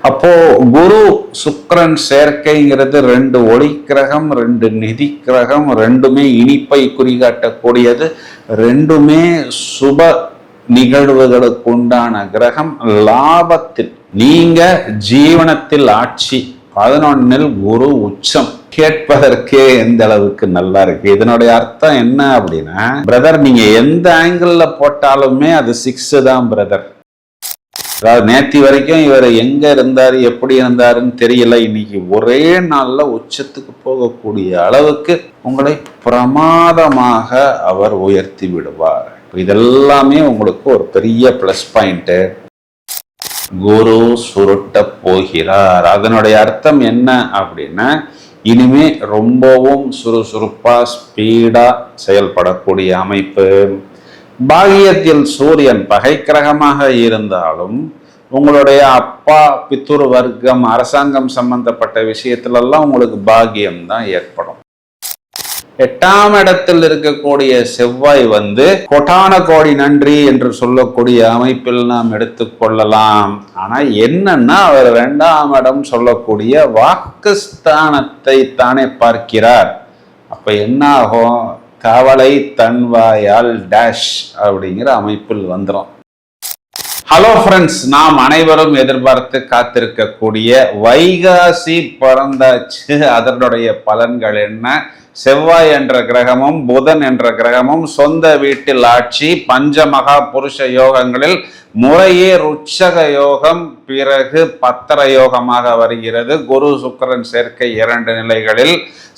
அப்போ குரு சுக்கிரன் சேர்க்கைங்கிறது 2 ஒளி கிரகம், 2 நிதி கிரகம், ரெண்டுமே இனிப்பை குறிகாட்டக்கூடியது, ரெண்டுமே சுப நிகழ்வுகளுக்கு உண்டான கிரகம். லாபத்தில் நீங்க ஜீவனத்தில் ஆட்சி, 11ல் குரு உச்சம். கேட்பதற்கே எந்த அளவுக்கு நல்லா இருக்கு. இதனுடைய அர்த்தம் என்ன அப்படின்னா, பிரதர் நீங்க எந்த ஆங்கிள் போட்டாலுமே அது 6 தான் பிரதர். அதாவது நேத்தி வரைக்கும் இவர் எங்க இருந்தாரு, எப்படி இருந்தாருன்னு தெரியல, இன்னைக்கு ஒரே நாள்ல உச்சத்துக்கு போகக்கூடிய அளவுக்கு உங்களை பிரமாதமாக அவர் உயர்த்தி விடுவார். இதெல்லாமே உங்களுக்கு ஒரு பெரிய பிளஸ் பாயிண்ட். குரு சுருட்ட போகிறார். அதனுடைய அர்த்தம் என்ன அப்படின்னா, இனிமே ரொம்பவும் சுறுசுறுப்பா ஸ்பீடா செயல்படக்கூடிய அமைப்பு. பாகியத்தில் சூரியன் பகை கிரகமாக இருந்தாலும் உங்களுடைய அப்பா பித்துரு வர்க்கம் அரசாங்கம் சம்பந்தப்பட்ட விஷயத்திலெல்லாம் உங்களுக்கு பாகியம் தான் ஏற்படும். 8ஆம் இடத்தில் இருக்கக்கூடிய செவ்வாய் கோடான கோடி நன்றி என்று சொல்லக்கூடிய அமைப்பில் நாம் எடுத்துக்கொள்ளலாம். ஆனா என்னன்னா, அவர் 2ஆம் இடம் சொல்லக்கூடிய வாக்குஸ்தானத்தை தானே பார்க்கிறார். அப்ப என்ன ஆகும், கவலை தன்வாயால் டேஷ் அப்படிங்கிற அமைப்பில் வந்துடும். ஹலோ ஃப்ரெண்ட்ஸ், நாம் அனைவரும் எதிர்பார்த்து காத்திருக்கக்கூடிய வைகாசி பிறந்தாச்சு. அதனுடைய பலன்கள் என்ன? செவ்வாய் என்ற கிரகமும் புதன் என்ற கிரகமும் சொந்த வீட்டில் ஆட்சி, பஞ்சமகா புருஷ யோகங்களில் முறையே ருட்சக யோகம், பிறகு பத்திர யோகமாக வருகிறது. குரு சுக்கிரன் சேர்க்கை 2 நிலைகளில்,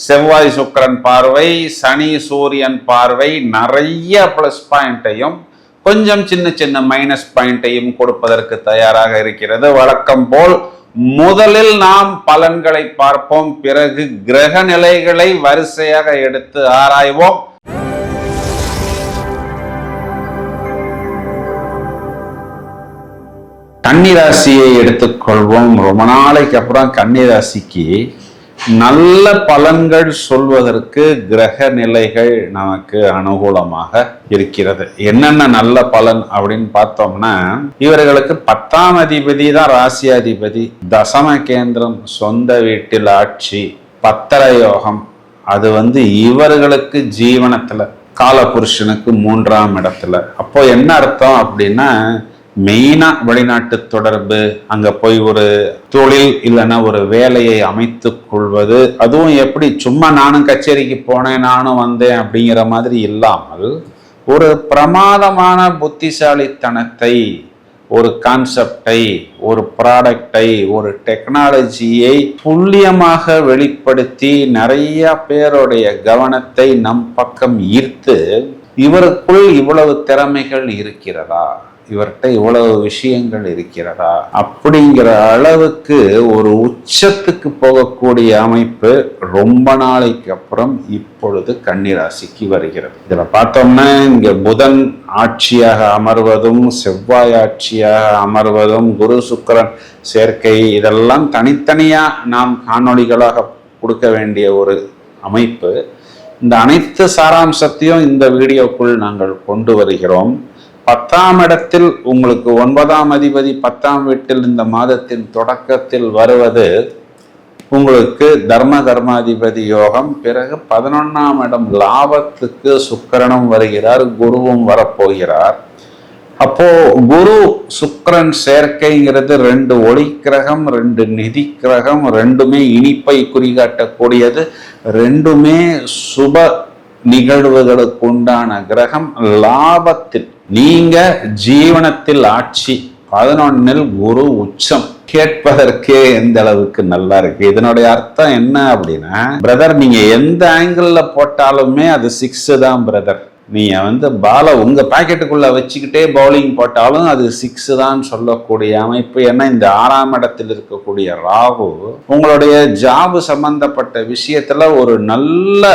செவ்வாய் சுக்கிரன் பார்வை, சனி சூரியன் பார்வை நிறைய பிளஸ் பாயிண்டையும் கொஞ்சம் சின்ன சின்ன மைனஸ் பாயிண்டையும் கொடுப்பதற்கு தயாராக இருக்கிறது. வழக்கம் போல் முதலில் நாம் பலன்களை பார்ப்போம், பிறகு கிரக நிலைகளை வரிசையாக எடுத்து ஆராய்வோம். கன்னிராசியை எடுத்துக்கொள்வோம். ரொம்ப நாளைக்கு அப்புறம் கன்னிராசிக்கு நல்ல பலன்கள் சொல்வதற்கு கிரக நிலைகள் நமக்கு அனுகூலமாக இருக்கிறது. என்னென்ன நல்ல பலன் அப்படின்னு பார்த்தோம்னா, இவர்களுக்கு 10ஆம் அதிபதி தான் ராசியாதிபதி, தசம கேந்திரம், சொந்த வீட்டில் ஆட்சி, பத்திர யோகம். அது இவர்களுக்கு ஜீவனத்துல காலபுருஷனுக்கு 3ஆம் இடத்துல. அப்போ என்ன அர்த்தம் அப்படின்னா, மெயினா வெளிநாட்டு தொடர்பு, அங்க போய் ஒரு தொழில் இல்லைன்னா ஒரு வேலையை அமைத்து கொள்வது. அதுவும் எப்படி சும்மா நானும் கச்சேரிக்கு போனேன் நானும் வந்தேன் அப்படிங்கிற மாதிரி இல்லாமல், ஒரு பிரமாதமான புத்திசாலித்தனத்தை, ஒரு கான்செப்டை, ஒரு ப்ராடக்டை, ஒரு டெக்னாலஜியை துல்லியமாக வெளிப்படுத்தி நிறைய பேருடைய கவனத்தை நம் பக்கம் ஈர்த்து, இவருக்குள் இவ்வளவு திறமைகள் இருக்கிறதா, இவர்கிட்ட இவ்வளவு விஷயங்கள் இருக்கிறதா அப்படிங்கிற அளவுக்கு ஒரு உச்சத்துக்கு போகக்கூடிய அமைப்பு ரொம்ப நாளைக்கு அப்புறம் இப்பொழுது கன்னிராசிக்கு வருகிறது. இதுல பார்த்தோம்னா, இங்க புதன் ஆட்சியாக அமர்வதும், செவ்வாய் ஆட்சியாக அமர்வதும், குரு சுக்கிரன் சேர்க்கை, இதெல்லாம் தனித்தனியா நாம் காணொளிகளாக கொடுக்க வேண்டிய ஒரு அமைப்பு. இந்த அனைத்து சாராம்சத்தையும் இந்த வீடியோக்குள் நாங்கள் கொண்டு வருகிறோம். 10ஆம் இடத்தில் உங்களுக்கு 9ஆம் அதிபதி 10ஆம் வீட்டில் இந்த மாதத்தின் தொடக்கத்தில் வருவது உங்களுக்கு தர்ம கர்மாதிபதி யோகம். பிறகு 11ஆம் இடம் லாபத்துக்கு சுக்கிரனும் வருகிறார், குருவும் வரப்போகிறார். அப்போ குரு சுக்கிரன் சேர்க்கைங்கிறது 2 ஒளி கிரகம், 2 நிதி கிரகம், ரெண்டுமே இனிப்பை குறிகாட்டக்கூடியது, ரெண்டுமே சுப நிகழ்வுகளுக்கு உண்டான கிரகம். லாபத்தில் நீங்க ஜீவனத்தில் ஆட்சி, 11ல் குரு உச்சம். கேட்பதற்கே எந்த அளவுக்கு நல்லா இருக்கு. இதனுடைய அர்த்தம் என்ன அப்படின்னா, பிரதர் நீங்க எந்த ஆங்கிள் போட்டாலுமே அது 6 தான் பிரதர். நீங்க பாலை உங்க பாக்கெட்டுக்குள்ள வச்சுக்கிட்டே பவுலிங் போட்டாலும் அது 6 தான் சொல்லக்கூடிய அமைப்பு. ஏன்னா இந்த 6ஆம் இடத்தில் இருக்கக்கூடிய ராகு உங்களுடைய ஜாபு சம்பந்தப்பட்ட விஷயத்துல ஒரு நல்ல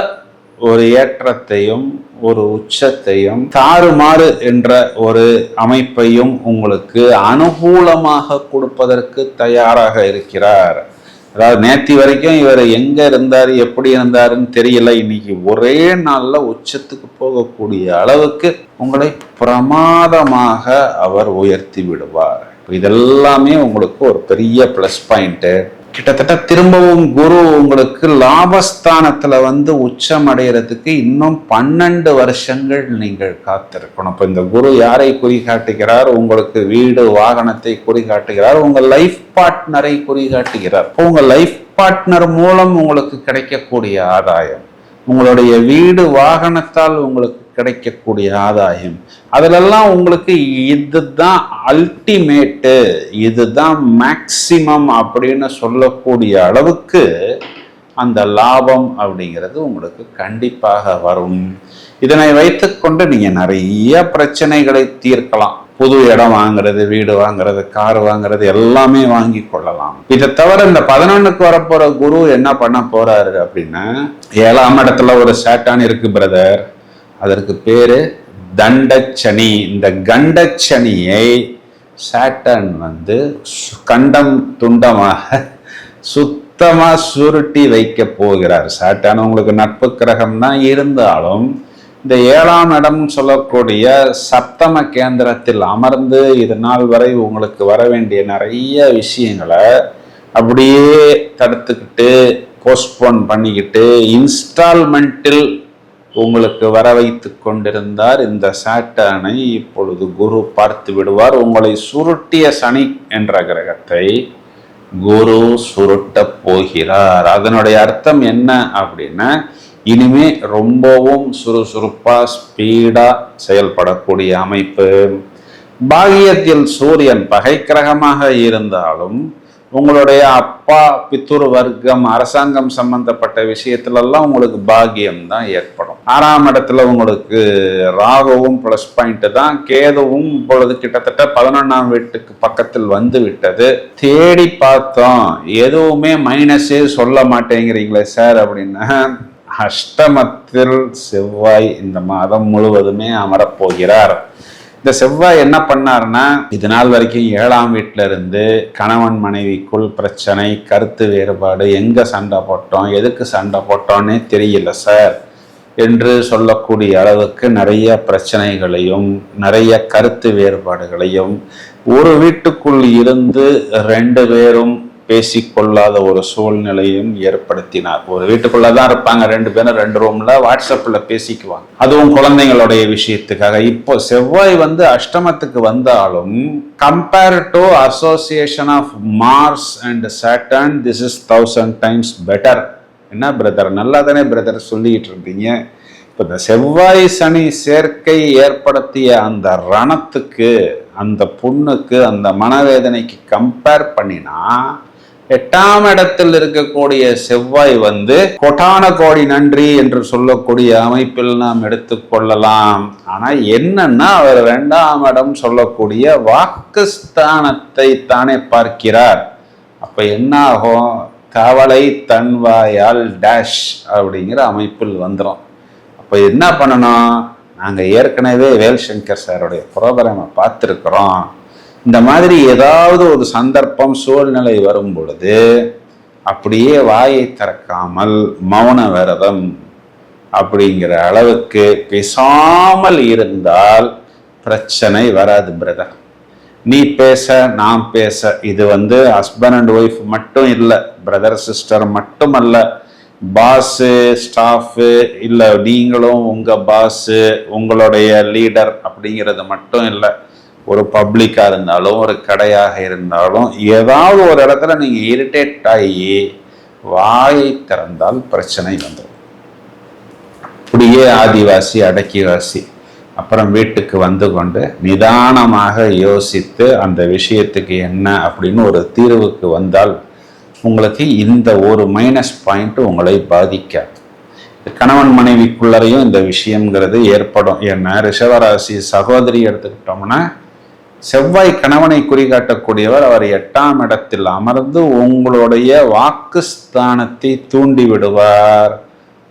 ஒரு ஏற்றத்தையும் ஒரு உச்சத்தையும் தாறுமாறு என்ற ஒரு அமைப்பையும் உங்களுக்கு அனுகூலமாக கொடுப்பதற்கு தயாராக இருக்கிறார். அதாவது நேத்தி வரைக்கும் இவர் எங்க இருந்தாரு, எப்படி இருந்தாருன்னு தெரியல, இன்னைக்கு ஒரே நாள்ல உச்சத்துக்கு போகக்கூடிய அளவுக்கு உங்களை பிரமாதமாக அவர் உயர்த்தி விடுவார். இதெல்லாமே உங்களுக்கு ஒரு பெரிய பிளஸ் பாயிண்ட். கிட்டத்தட்ட திரும்பவும் குரு உங்களுக்கு லாபஸ்தானத்துல உச்சம் அடைகிறதுக்கு இன்னும் 12 வருஷங்கள் நீங்கள் காத்திருக்கணும். இப்ப இந்த குரு யாரை குறிகாட்டுகிறார்? உங்களுக்கு வீடு வாகனத்தை குறிகாட்டுகிறார், உங்க லைஃப் பார்ட்னரை குறிகாட்டுகிறார். உங்க லைஃப் பார்ட்னர் மூலம் உங்களுக்கு கிடைக்கக்கூடிய ஆதாயம், உங்களுடைய வீடு வாகனத்தால் உங்களுக்கு கிடைக்கக்கூடிய ஆதாயம், அதிலெல்லாம் உங்களுக்கு இதுதான் அல்டிமேட்டு, இதுதான் மேக்சிமம் அப்படின்னு சொல்லக்கூடிய அளவுக்கு அந்த லாபம் அப்படிங்கிறது உங்களுக்கு கண்டிப்பாக வரும். இதனை வைத்துக்கொண்டு நீங்க நிறைய பிரச்சனைகளை தீர்க்கலாம். புது இடம் வாங்குறது, வீடு வாங்குறது, கார் வாங்குறது எல்லாமே வாங்கி கொள்ளலாம். இதை தவிர இந்த 11க்கு வரப்போற குரு என்ன பண்ண போறாரு அப்படின்னா, 7ஆம் இடத்துல ஒரு சாட்டான் இருக்கு பிரதர், அதற்கு பேரு தண்டச்சனி. இந்த கண்டச்சனியை சாட்டன் கண்டம் துண்டமாக சுத்தமா சுருட்டி வைக்க போகிறார். சாட்டன் உங்களுக்கு நட்பு கிரகம் தான் இருந்தாலும் இந்த 7ஆம் இடம் சொல்லக்கூடிய சப்தம கேந்திரத்தில் அமர்ந்து இது நாள் வரை உங்களுக்கு வர வேண்டிய நிறைய விஷயங்களை அப்படியே தடுத்துக்கிட்டு போஸ்ட்போன் பண்ணிக்கிட்டு இன்ஸ்டால்மெண்ட்டில் உங்களுக்கு வர வைத்து கொண்டிருந்தார். இந்த சாட்டானை இப்பொழுது குரு பார்த்து விடுவார். உங்களை சுருட்டிய சனி என்ற கிரகத்தை குரு சுருட்ட போகிறார். அதனுடைய அர்த்தம் என்ன அப்படின்னா, இனிமே ரொம்பவும் சுறுசுறுப்பா ஸ்பீடா செயல்படக்கூடிய அமைப்பு. பாகியத்தில் சூரியன் பகை கிரகமாக இருந்தாலும் உங்களுடைய அப்பா பித்துரு வர்க்கம் அரசாங்கம் சம்பந்தப்பட்ட விஷயத்துலலாம் உங்களுக்கு பாகியம் தான் ஏற்படும். 6ஆம் இடத்துல உங்களுக்கு ராகுவும் பிளஸ் பாயிண்ட் தான், கேதுவும் இப்பொழுது கிட்டத்தட்ட 11ஆம் வீட்டுக்கு பக்கத்தில் வந்து விட்டது. தேடி பார்த்தோம், எதுவுமே மைனஸே சொல்ல மாட்டேங்கிறீங்களே சார் அப்படின்னா, அஷ்டமத்தில் செவ்வாய் இந்த மாதம் முழுவதுமே அமரப்போகிறார். இந்த செவ்வாய் என்ன பண்ணாருன்னா, இது நாள் வரைக்கும் 7ஆம் வீட்டில இருந்து கணவன் மனைவிக்குள் பிரச்சனை, கருத்து வேறுபாடு, எங்க சண்டை போட்டோம், எதுக்கு சண்டை போட்டோன்னே தெரியல சார் என்று சொல்லக்கூடிய அளவுக்கு நிறைய பிரச்சனைகளையும் நிறைய கருத்து வேறுபாடுகளையும், ஒரு வீட்டுக்குள் இருந்து 2 பேரும் பேசிக்கொள்ளாத ஒரு சூழ்நிலையும் ஏற்படுத்தினார். ஒரு வீட்டுக்குள்ளதான் இருப்பாங்க, 2 பேரும் 2 ரூம்ல வாட்ஸ்அப்ல பேசிக்குவாங்க, அதுவும் குழந்தைங்களுடைய விஷயத்துக்காக. இப்போ செவ்வாய் அஷ்டமத்துக்கு வந்தாலும் compare to association of Mars and Saturn, this is 1000 times better. என்ன பிரதர், நல்லா தானே பிரதர் சொல்லிட்டு இருந்தீங்க? இப்போ இந்த செவ்வாய் சனி சேர்க்கை ஏற்படுத்திய அந்த ரணத்துக்கு, அந்த புண்ணுக்கு, அந்த மனவேதனைக்கு கம்பேர் பண்ணினா 8ஆம் இடத்தில் இருக்கக்கூடிய செவ்வாய் கோடான கோடி நன்றி என்று சொல்லக்கூடிய அமைப்பில் நாம் எடுத்துக்கொள்ளலாம். ஆனா என்னன்னா, அவர் 2ஆம் இடம் சொல்லக்கூடிய வாக்குஸ்தானத்தை தானே பார்க்கிறார். அப்ப என்ன ஆகும்? கவலை தன்வாயால் டேஷ் அப்படிங்கிற அமைப்பில் வந்துடும். அப்ப என்ன பண்ணணும்? நாங்க ஏற்கனவே வேல்சங்கர் சாருடைய புரோகிராமை பார்த்துருக்கிறோம். இந்த மாதிரி ஏதாவது ஒரு சந்தர்ப்பம் சூழ்நிலை வரும் பொழுது அப்படியே வாயை திறக்காமல் மௌன விரதம் அப்படிங்கிற அளவுக்கு பேசாமல் இருந்தால் பிரச்சனை வராது பிரதர். நீ பேச நான் பேச, இது ஹஸ்பண்ட் அண்ட் ஒய்ஃப் மட்டும் இல்லை, பிரதர் சிஸ்டர் மட்டும் அல்ல, பாஸு ஸ்டாஃபு இல்லை, நீங்களும் உங்கள் பாஸு உங்களுடைய லீடர் அப்படிங்கிறது மட்டும் இல்லை, ஒரு பப்ளிக்காக இருந்தாலும் ஒரு கடையாக இருந்தாலும் ஏதாவது ஒரு இடத்துல நீங்கள் இரிட்டேட் ஆகி வாயை திறந்தால் பிரச்சனை வந்துடும். அப்படியே ஆதிவாசி அடக்கிவாசி அப்புறம் வீட்டுக்கு வந்து கொண்டு நிதானமாக யோசித்து அந்த விஷயத்துக்கு என்ன அப்படின்னு ஒரு தீர்வுக்கு வந்தால் உங்களுக்கு இந்த ஒரு மைனஸ் பாயிண்ட் உங்களை பாதிக்காது. கணவன் மனைவிக்குள்ளரையும் இந்த விஷயங்கிறது ஏற்படும். ஏன்னா ரிஷபராசி சகோதரி எடுத்துக்கிட்டோம்னா, செவ்வாய் கணவனை குறிகாட்டக்கூடியவர், அவர் 8ஆம் இடத்தில் அமர்ந்து உங்களுடைய வாக்குஸ்தானத்தை தூண்டி விடுவார்.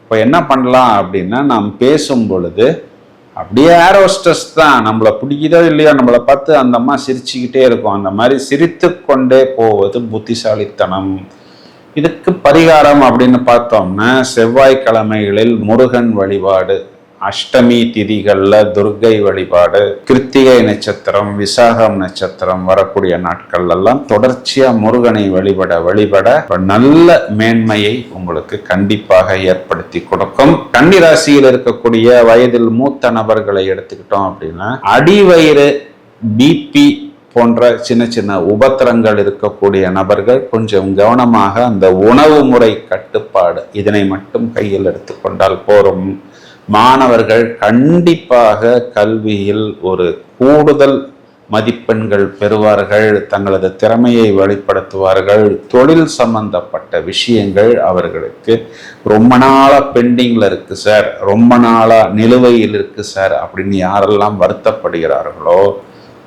இப்போ என்ன பண்ணலாம் அப்படின்னா, நாம் பேசும் பொழுது அப்படியே ஏரோஸ்டஸ் தான், நம்மளை பிடிக்குதோ இல்லையோ நம்மளை பார்த்து அந்த அம்மா சிரிச்சுக்கிட்டே இருக்கும், அந்த மாதிரி சிரித்து கொண்டே போவது புத்திசாலித்தனம். இதுக்கு பரிகாரம் அப்படின்னு பார்த்தோம்னா, செவ்வாய்க்கிழமைகளில் முருகன் வழிபாடு, அஷ்டமி திதிகள்ல துர்க்கை வழிபாடு, கிருத்திகை நட்சத்திரம், விசாகம் நட்சத்திரம் வரக்கூடிய நாட்கள் எல்லாம் தொடர்ச்சியா முருகனை வழிபட நல்ல மேன்மையை உங்களுக்கு கண்டிப்பாக ஏற்படுத்தி கொடுக்கும். கன்னி ராசியில் இருக்கக்கூடிய வயதில் மூத்த நபர்களை எடுத்துக்கிட்டோம் அப்படின்னா அடிவயிறு, பிபி போன்ற சின்ன சின்ன உபத்திரங்கள் இருக்கக்கூடிய நபர்கள் கொஞ்சம் கவனமாக அந்த உணவு முறை கட்டுப்பாடு இதனை மட்டும் கையில் எடுத்துக்கொண்டால் போரும். மாணவர்கள் கண்டிப்பாக கல்வியில் ஒரு கூடுதல் மதிப்பெண்கள் பெறுவார்கள், தங்களது திறமையை வெளிப்படுத்துவார்கள். தொழில் சம்பந்தப்பட்ட விஷயங்கள் அவர்களுக்கு ரொம்ப நாளா பெண்டிங்ல இருக்கு சார், ரொம்ப நாளா நிலுவையில் இருக்கு சார் அப்படின்னு யாரெல்லாம் வருத்தப்படுகிறார்களோ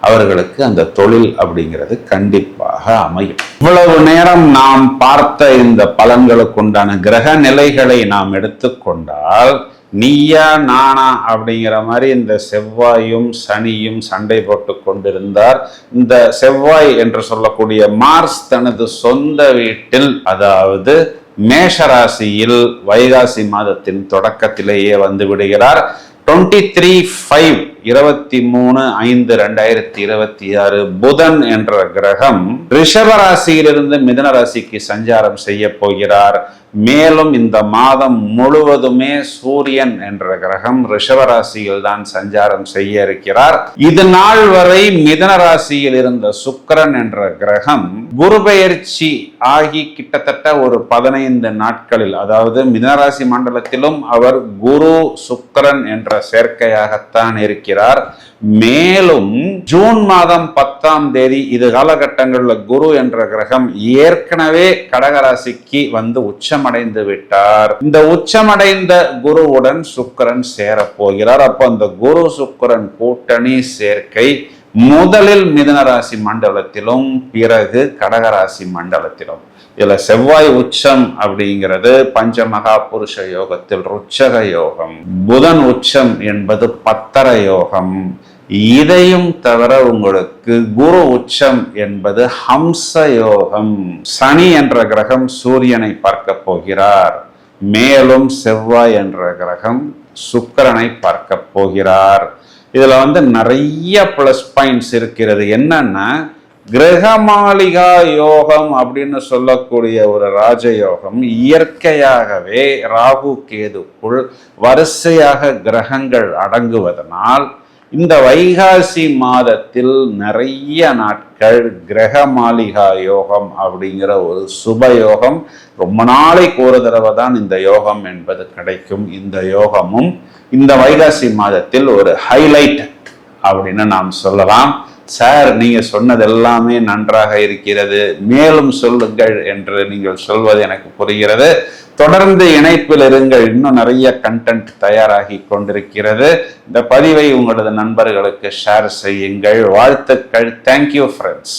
அவர்களுக்கு அந்த தொழில் அப்படிங்கிறது கண்டிப்பாக அமையும். இவ்வளவு நேரம் நாம் பார்த்த இந்த பலன்களுக்கு உண்டான கிரக நிலைகளை நாம் எடுத்துக்கொண்டால் நீயா நானா அப்படிங்கிற மாதிரி இந்த செவ்வாயும் சனியும் சண்டை போட்டு கொண்டிருந்தார். இந்த செவ்வாய் என்று சொல்லக்கூடிய மார்ஸ் தனது சொந்த வீட்டில், அதாவது மேஷராசியில் வைகாசி மாதத்தின் தொடக்கத்திலேயே வந்து விடுகிறார். 23/5/2026 புதன் என்ற கிரகம் ரிஷப ராசியிலிருந்து மிதுன ராசிக்கு சஞ்சாரம் செய்ய போகிறார். மேலும் இந்த மாதம் முழுவதுமே சூரியன் என்ற கிரகம் ரிஷப ராசியில் தான் சஞ்சாரம் செய்ய இருக்கிறார். இது நாள் வரை மிதுன ராசியில் இருந்த சுக்கிரன் என்ற கிரகம் குரு பெயர்ச்சி ஆகி கிட்டத்தட்ட ஒரு 15 நாட்களில், அதாவது மிதுன ராசி மண்டலத்திலும் அவர் குரு சுக்கிரன் என்ற சேர்க்கையாகத்தான் இருக்கிறார். மேலும் ஜூன் மாதம் 10ஆம் தேதி இது காலகட்டங்களில் குரு என்ற கிரகம் ஏற்கனவே கடகராசிக்கு வந்து உச்சமடைந்து விட்டார். இந்த உச்சமடைந்த குருவுடன் சுக்கிரன் சேரப்போகிறார். அப்ப அந்த குரு சுக்கிரன் கூட்டணி சேர்க்கை முதலில் மிதுன ராசி மண்டலத்திலும் பிறகு கடகராசி மண்டலத்திலும். இதுல செவ்வாய் உச்சம் அப்படிங்கிறது பஞ்சமகா புருஷ யோகத்தில் ருச்சக யோகம், புதன் உச்சம் என்பது பத்தர யோகம். இதையும் தவிர உங்களுக்கு குரு உச்சம் என்பது ஹம்ச யோகம். சனி என்ற கிரகம் சூரியனை பார்க்க போகிறார். மேலும் செவ்வாய் என்ற கிரகம் சுக்கிரனை பார்க்க போகிறார். இதுல வந்து நிறைய பிளஸ் பாயிண்ட்ஸ் இருக்கிறது. என்னன்னா கிரகமாளிகா யோகம் அப்படின்னு சொல்லக்கூடிய ஒரு ராஜயோகம் இயற்கையாகவே ராகு கேதுக்குள் வரிசையாக கிரகங்கள் அடங்குவதனால் இந்த வைகாசி மாதத்தில் நிறைய நாட்கள் கிரகமாளிகா யோகம் அப்படிங்கிற ஒரு சுப யோகம், ரொம்ப நாளைக்கு ஒரு தடவை தான் இந்த யோகம் என்பது கிடைக்கும். இந்த யோகமும் இந்த வைகாசி மாதத்தில் ஒரு ஹைலைட் அப்படின்னு நாம் சொல்லலாம். சார், நீங்க சொன்னது எல்லாமே நன்றாக இருக்கிறது, மேலும் சொல்லுங்கள் என்று நீங்கள் சொல்வது எனக்கு புரிகிறது. தொடர்ந்து இணைப்பில் இருங்கள், இன்னும் நிறைய கண்டென்ட் தயாராகி கொண்டிருக்கிறது. இந்த பதிவை உங்களது நண்பர்களுக்கு ஷேர் செய்யுங்கள். வாழ்த்துக்கள். Thank you friends.